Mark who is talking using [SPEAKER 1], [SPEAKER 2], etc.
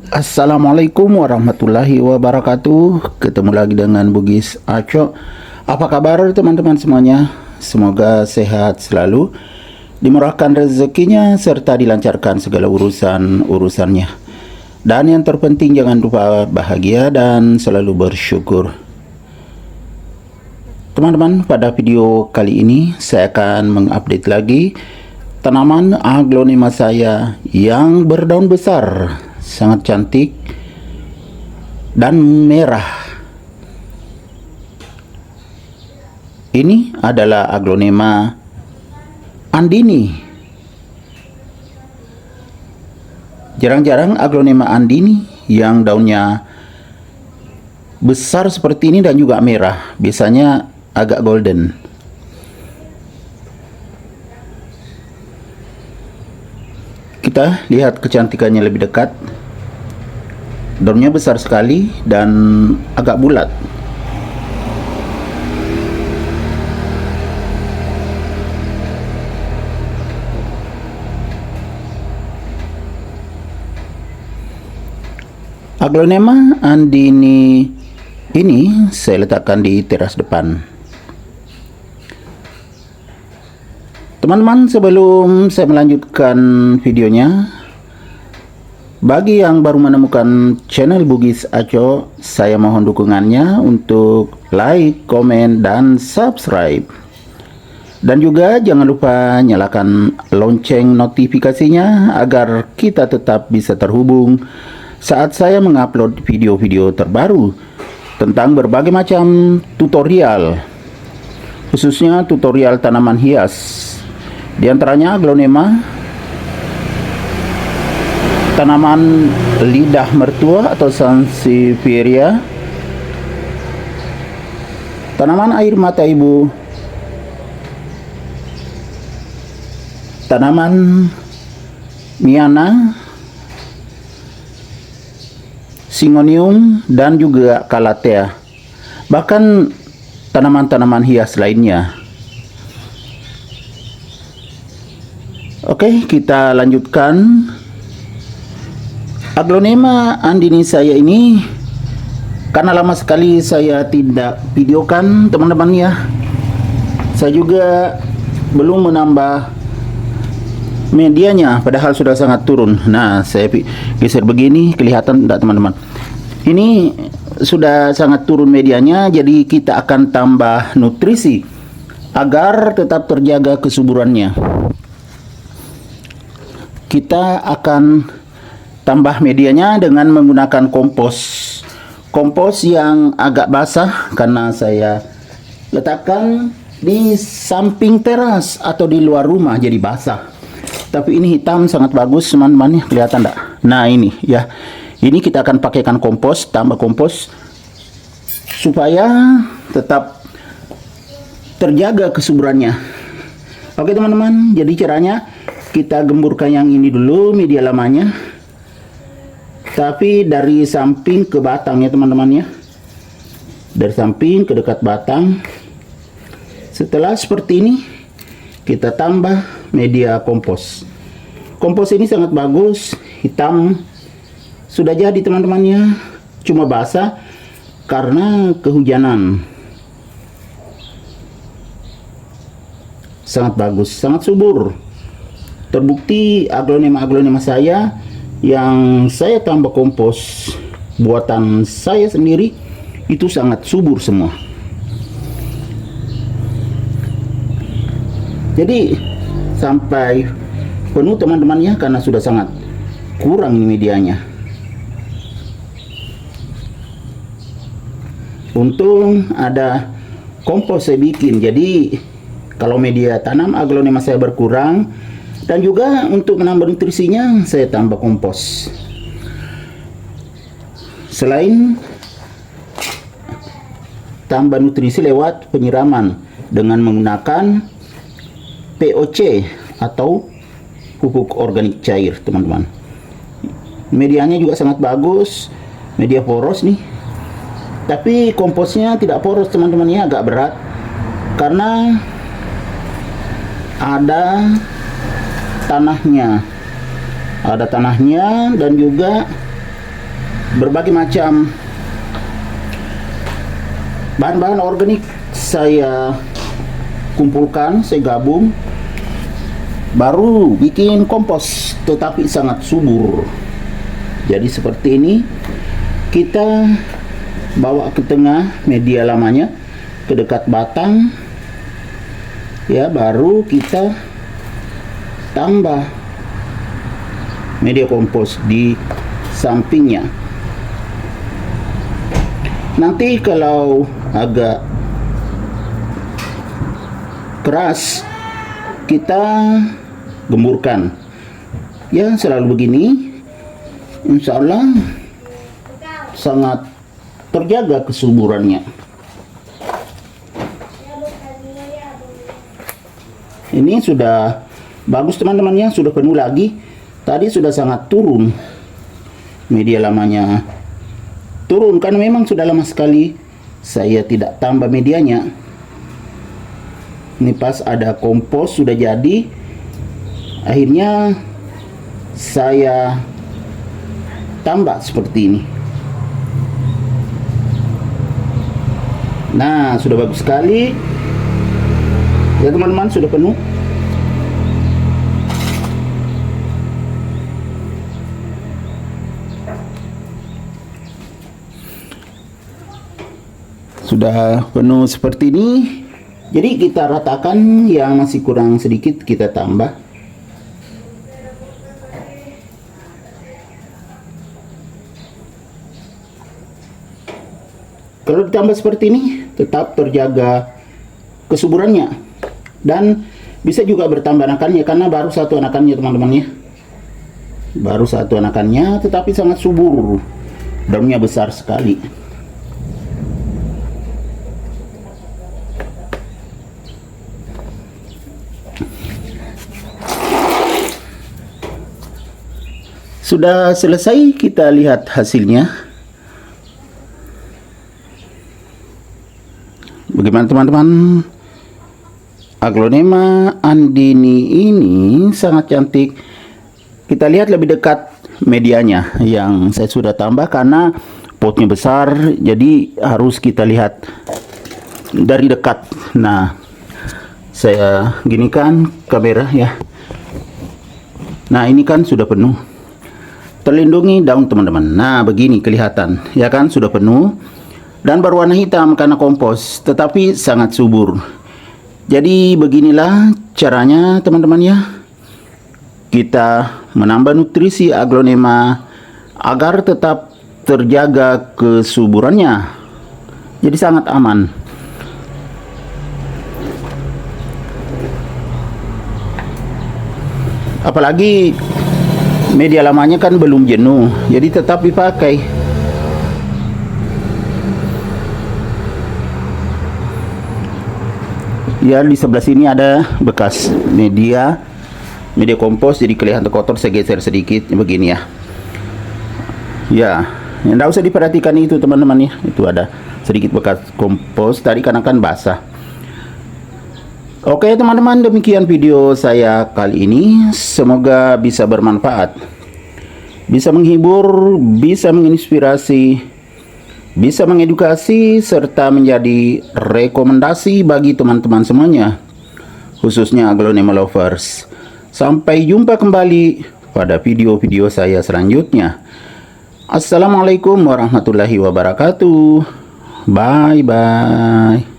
[SPEAKER 1] Assalamualaikum warahmatullahi wabarakatuh. Ketemu lagi dengan Bugis Aco. Apa kabar teman-teman semuanya? Semoga sehat selalu, dimurahkan rezekinya, serta dilancarkan segala urusannya. Dan yang terpenting jangan lupa bahagia dan selalu bersyukur. Teman-teman, pada video kali ini saya akan mengupdate lagi tanaman aglonema saya yang berdaun besar, sangat cantik dan merah. Ini adalah aglonema andini. Jarang-jarang aglonema andini yang daunnya besar seperti ini dan juga merah. Biasanya agak golden. Kita lihat kecantikannya lebih dekat. Daunnya besar sekali dan agak bulat. Aglonema andini ini saya letakkan di teras depan. Teman-teman, sebelum saya melanjutkan videonya, bagi yang baru menemukan channel Bugis Aco, saya mohon dukungannya untuk like, komen, dan subscribe. Dan juga jangan lupa nyalakan lonceng notifikasinya agar kita tetap bisa terhubung saat saya mengupload video-video terbaru tentang berbagai macam tutorial, khususnya tutorial tanaman hias. Di antaranya aglonema, tanaman lidah mertua atau sansevieria, tanaman air mata ibu, tanaman miana, Syngonium, dan juga calathea, bahkan tanaman-tanaman hias lainnya. Oke, kita lanjutkan. Aglonema andini saya ini, karena lama sekali saya tidak videokan teman-teman ya, saya juga belum menambah medianya, padahal sudah sangat turun. Nah, saya geser begini, kelihatan tidak teman-teman? Ini sudah sangat turun medianya, jadi kita akan tambah nutrisi agar tetap terjaga kesuburannya. Kita akan tambah medianya dengan menggunakan kompos yang agak basah, karena saya letakkan di samping teras atau di luar rumah, jadi basah. Tapi ini hitam, sangat bagus teman-teman, kelihatan enggak? Nah ini ya, ini kita akan pakaikan kompos, tambah kompos supaya tetap terjaga kesuburannya. Oke teman-teman, jadi caranya kita gemburkan yang ini dulu, media lamanya, tapi dari samping ke batang ya teman-teman ya, dari samping ke dekat batang. Setelah seperti ini, kita tambah media kompos. Kompos ini sangat bagus, hitam, sudah jadi teman-temannya, cuma basah karena kehujanan. Sangat bagus, sangat subur. Terbukti aglonema saya yang saya tambah kompos buatan saya sendiri itu sangat subur semua. Jadi sampai penuh teman-teman ya, karena sudah sangat kurang ini medianya. Untung ada kompos saya bikin, jadi kalau media tanam aglonema saya berkurang, dan juga untuk menambah nutrisinya saya tambah kompos. Selain tambah nutrisi lewat penyiraman dengan menggunakan POC atau pupuk organik cair teman-teman. Medianya juga sangat bagus, media poros nih. Tapi komposnya tidak poros teman-teman ya, agak berat karena ada tanahnya dan juga berbagai macam bahan-bahan organik saya kumpulkan, saya gabung, baru bikin kompos, tetapi sangat subur. Jadi seperti ini, kita bawa ke tengah media lamanya, ke dekat batang, ya, baru kita tambah media kompos di sampingnya. Nanti kalau agak keras, kita gemburkan, ya, selalu begini. Insya Allah sangat terjaga kesuburannya. Ini sudah bagus teman-teman ya, sudah penuh lagi. Tadi sudah sangat turun media lamanya, turun karena memang sudah lama sekali saya tidak tambah medianya. Ini pas ada kompos sudah jadi, akhirnya saya tambah seperti ini. Nah, sudah bagus sekali ya teman-teman, sudah penuh. Sudah penuh seperti ini. Jadi kita ratakan, yang masih kurang sedikit kita tambah. Kalau ditambah seperti ini, tetap terjaga kesuburannya. Dan bisa juga bertambah anakannya, karena baru satu anakannya teman-teman ya. Baru satu anakannya, tetapi sangat subur. Daunnya besar sekali. Sudah selesai, kita lihat hasilnya. Bagaimana teman-teman? Aglonema andini ini sangat cantik. Kita lihat lebih dekat medianya yang saya sudah tambah, karena potnya besar, jadi harus kita lihat dari dekat. Nah, saya ginikan kamera ya. Nah, ini kan sudah penuh, terlindungi daun teman-teman. Nah, begini kelihatan ya kan, sudah penuh dan berwarna hitam karena kompos, tetapi sangat subur. Jadi beginilah caranya teman-teman ya, kita menambah nutrisi aglonema agar tetap terjaga kesuburannya. Jadi sangat aman. Apalagi media lamanya kan belum jenuh, jadi tetap dipakai. Ya, di sebelah sini ada bekas media kompos, jadi kelihatan kotor. Saya geser sedikit begini ya. Ya, enggak usah diperhatikan itu teman-teman ya. Itu ada sedikit bekas kompos tadi karena kan basah. Oke teman-teman, demikian video saya kali ini. Semoga bisa bermanfaat, bisa menghibur, bisa menginspirasi, bisa mengedukasi, serta menjadi rekomendasi bagi teman-teman semuanya, khususnya aglonema lovers. Sampai jumpa kembali pada video-video saya selanjutnya. Assalamualaikum warahmatullahi wabarakatuh. Bye-bye.